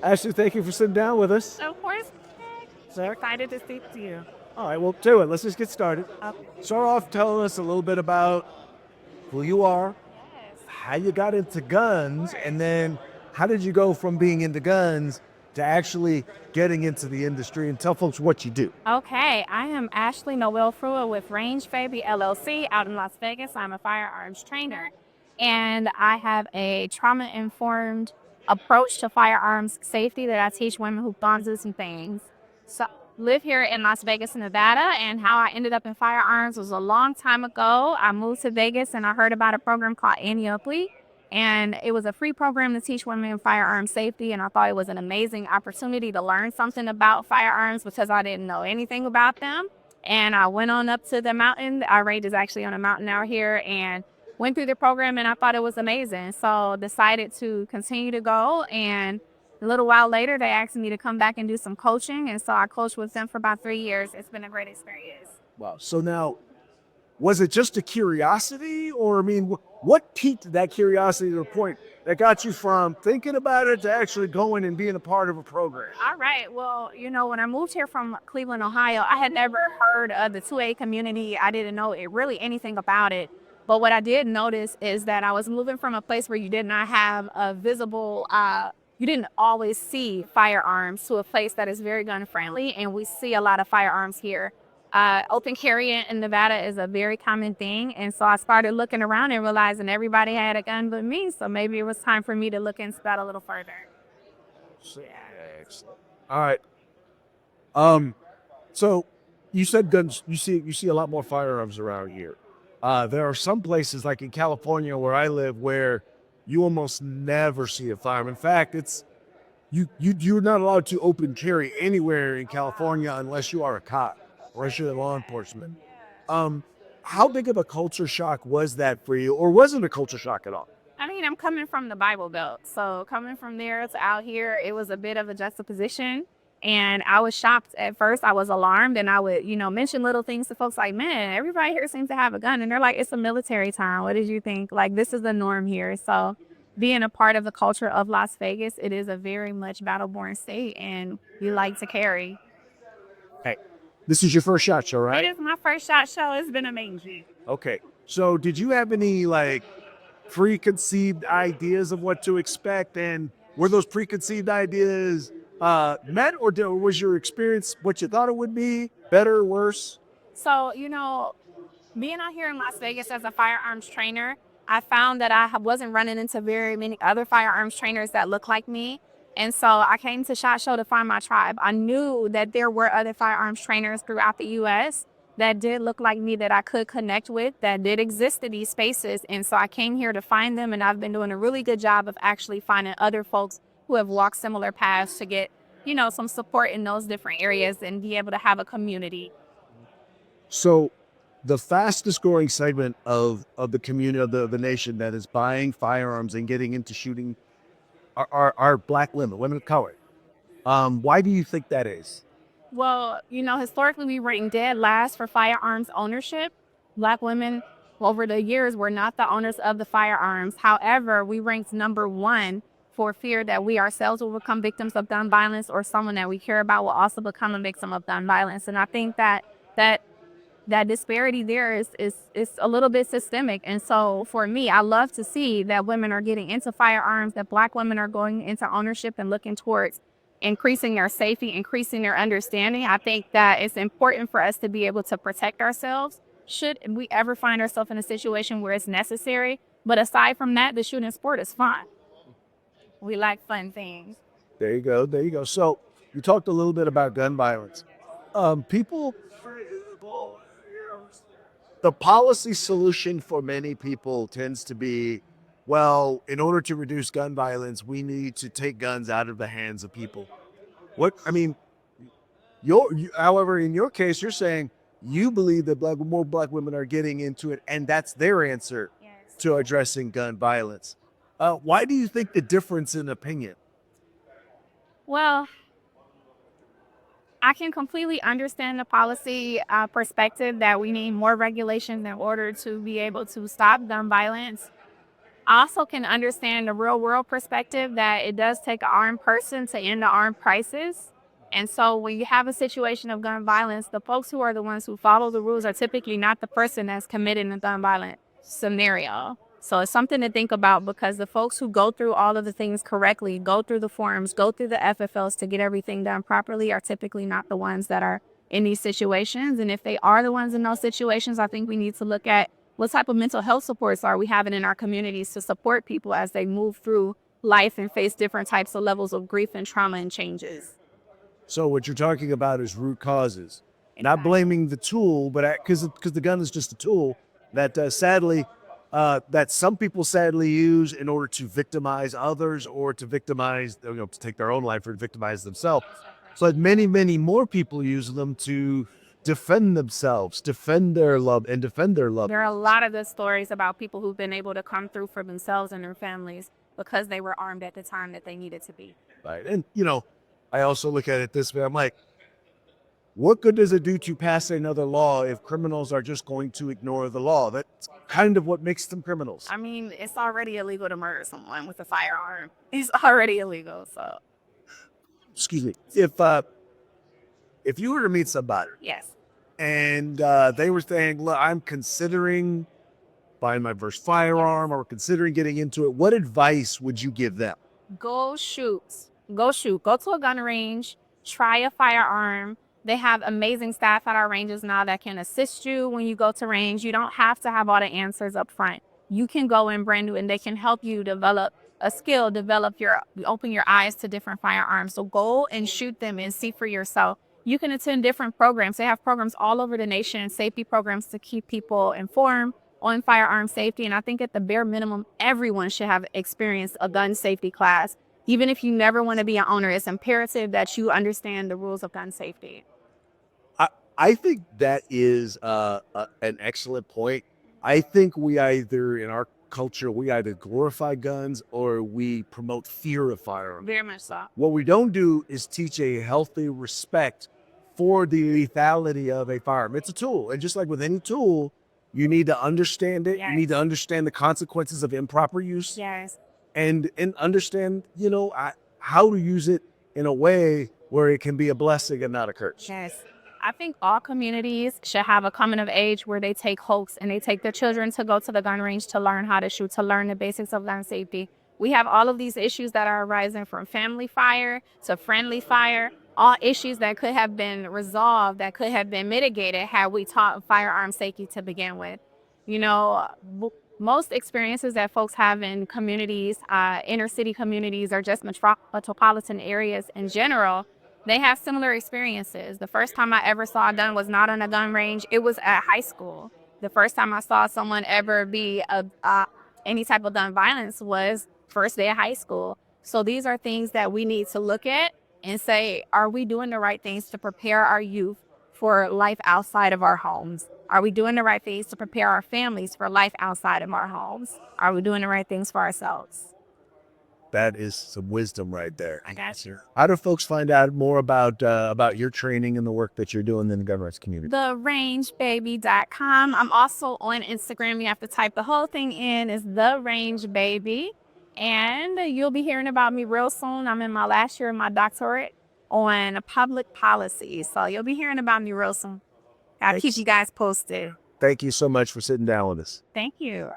Ashley, thank you for sitting down with us. Of course, Zach? excited to speak to you. All right, well, do it. Let's just get started. Okay. Start off telling us a little bit about who you are, Yes, how you got into guns, of and then how did you go from being into guns to actually getting into the industry, and tell folks what you do. Okay, I am Ashley Noel Pruitt with Range Baby LLC out in Las Vegas. I'm a firearms trainer, and I have a trauma-informed approach to firearms safety that I teach women who've gone through some things. So, live here in Las Vegas, Nevada, and how I ended up in firearms was a long time ago. I moved to Vegas and I heard about a program called Annually, and it was a free program to teach women firearm safety. And I thought it was an amazing opportunity to learn something about firearms because I didn't know anything about them. And I went on up to the mountain. Our range is actually on a mountain out here, and went through the program and I thought it was amazing. So decided to continue to go. And a little while later, they asked me to come back and do some coaching. And so I coached with them for about 3 years. It's been a great experience. Wow. So now, was it just a curiosity, or I mean, what piqued that curiosity to the point that got you from thinking about it to actually going and being a part of a program? All right. Well, when I moved here from Cleveland, Ohio, I had never heard of the 2A community. I didn't know really anything about it. But what I did notice is that I was moving from a place where you did not have a visible, you didn't always see firearms, to a place that is very gun friendly. And we see a lot of firearms here. Open carry in Nevada is a very common thing. And so I started looking around and realizing everybody had a gun but me. So maybe it was time for me to look into that a little further. Excellent. All right. So you said guns. You see a lot more firearms around here. There are some places like in California where I live where you almost never see a firearm. In fact, it's you're not allowed to open carry anywhere in California unless you are a cop or unless you're law enforcement. Um, how big of a culture shock was that for you, or was it a culture shock at all? I mean, I'm coming from the Bible Belt. So coming from there to out here, it was a bit of a juxtaposition. And I was shocked at first. I was alarmed, and I would, mention little things to folks like, man, everybody here seems to have a gun. And they're like, it's a military town. What did you think? Like, this is the norm here. So being a part of the culture of Las Vegas, it is a very much battle-born state, and we like to carry. Hey, this is your first shot show, It right? is my first shot show. It's been amazing. Okay. So did you have any like preconceived ideas of what to expect, and were those preconceived ideas met, or was your experience what you thought it would be, better or worse? So, being out here in Las Vegas as a firearms trainer, I found that wasn't running into very many other firearms trainers that look like me. And so I came to SHOT Show to find my tribe. I knew that there were other firearms trainers throughout the US that did look like me, that I could connect with, that did exist in these spaces. And so I came here to find them, and I've been doing a really good job of actually finding other folks who have walked similar paths to get, some support in those different areas and be able to have a community. So the fastest growing segment of the community of the nation that is buying firearms and getting into shooting are black women of color. Why do you think that is? Well, historically, we ranked dead last for firearms ownership. Black women over the years were not the owners of the firearms. However, we ranked number one for fear that we ourselves will become victims of gun violence, or someone that we care about will also become a victim of gun violence. And I think that that disparity there is a little bit systemic. And so for me, I love to see that women are getting into firearms, that black women are going into ownership and looking towards increasing their safety, increasing their understanding. I think that it's important for us to be able to protect ourselves should we ever find ourselves in a situation where it's necessary. But aside from that, the shooting sport is fun. We like fun things. There you go. There you go. So you talked a little bit about gun violence. People, the policy solution for many people tends to be, well, in order to reduce gun violence, we need to take guns out of the hands of people. What I mean, however, in your case, you're saying you believe that more black women are getting into it, and that's their answer Yes. to addressing gun violence. Why do you think the difference in opinion? Well, I can completely understand the policy perspective that we need more regulations in order to be able to stop gun violence. also can understand the real world perspective that it does take an armed person to end the armed crisis. And so when you have a situation of gun violence, the folks who are the ones who follow the rules are typically not the person that's committing a gun violent scenario. So it's something to think about, because the folks who go through all of the things correctly, go through the forums, go through the FFLs to get everything done properly, are typically not the ones that are in these situations. And if they are the ones in those situations, I think we need to look at what type of mental health supports are we having in our communities to support people as they move through life and face different types of levels of grief and trauma and changes. So what you're talking about is root causes, not blaming the tool, but because the gun is just a tool that sadly that some people sadly use in order to victimize others, or to victimize, to take their own life or victimize themselves. So that many more people use them to defend themselves, defend their love, and defend their love. There are a lot of good stories about people who've been able to come through for themselves and their families because they were armed at the time that they needed to be. Right. And I also look at it this way. I'm like, what good does it do to pass another law if criminals are just going to ignore the law? That's kind of what makes them criminals. I mean, it's already illegal to murder someone with a firearm. It's already illegal. So, Excuse me. If you were to meet somebody yes. and they were saying, look, I'm considering buying my first firearm, or considering getting into it, what advice would you give them? Go shoot. Go shoot. Go to a gun range. Try a firearm. They have amazing staff at our ranges now that can assist you when you go to range. You don't have to have all the answers up front. You can go in brand new and they can help you develop a skill, open your eyes to different firearms. So go and shoot them and see for yourself. You can attend different programs. They have programs all over the nation, safety programs to keep people informed on firearm safety. And I think at the bare minimum, everyone should have experienced a gun safety class. Even if you never want to be an owner, it's imperative that you understand the rules of gun safety. I think that is an excellent point. I think we either, in our culture, we either glorify guns or we promote fear of firearms. Very much so. What we don't do is teach a healthy respect for the lethality of a firearm. It's a tool. And just like with any tool, you need to understand it. Yes. You need to understand the consequences of improper use. Yes. And understand, how to use it in a way where it can be a blessing and not a curse. Yes. I think all communities should have a coming of age where they take hopes and they take their children to go to the gun range to learn how to shoot, to learn the basics of gun safety. We have all of these issues that are arising, from family fire to friendly fire, all issues that could have been resolved, that could have been mitigated had we taught firearm safety to begin with. Most experiences that folks have in communities, inner city communities, or just metropolitan areas in general, they have similar experiences. The first time I ever saw a gun was not on a gun range. It was at high school. The first time I saw someone ever be any type of gun violence was first day of high school. So these are things that we need to look at and say, are we doing the right things to prepare our youth for life outside of our homes? Are we doing the right things to prepare our families for life outside of our homes? Are we doing the right things for ourselves? That is some wisdom right there. I got you. How do folks find out more about your training and the work that you're doing in the gun rights community? TheRangeBaby.com. I'm also on Instagram. You have to type the whole thing in. It's TheRangeBaby. And you'll be hearing about me real soon. I'm in my last year of my doctorate on public policy. So you'll be hearing about me real soon. I'll keep you guys posted. Thank you so much for sitting down with us. Thank you.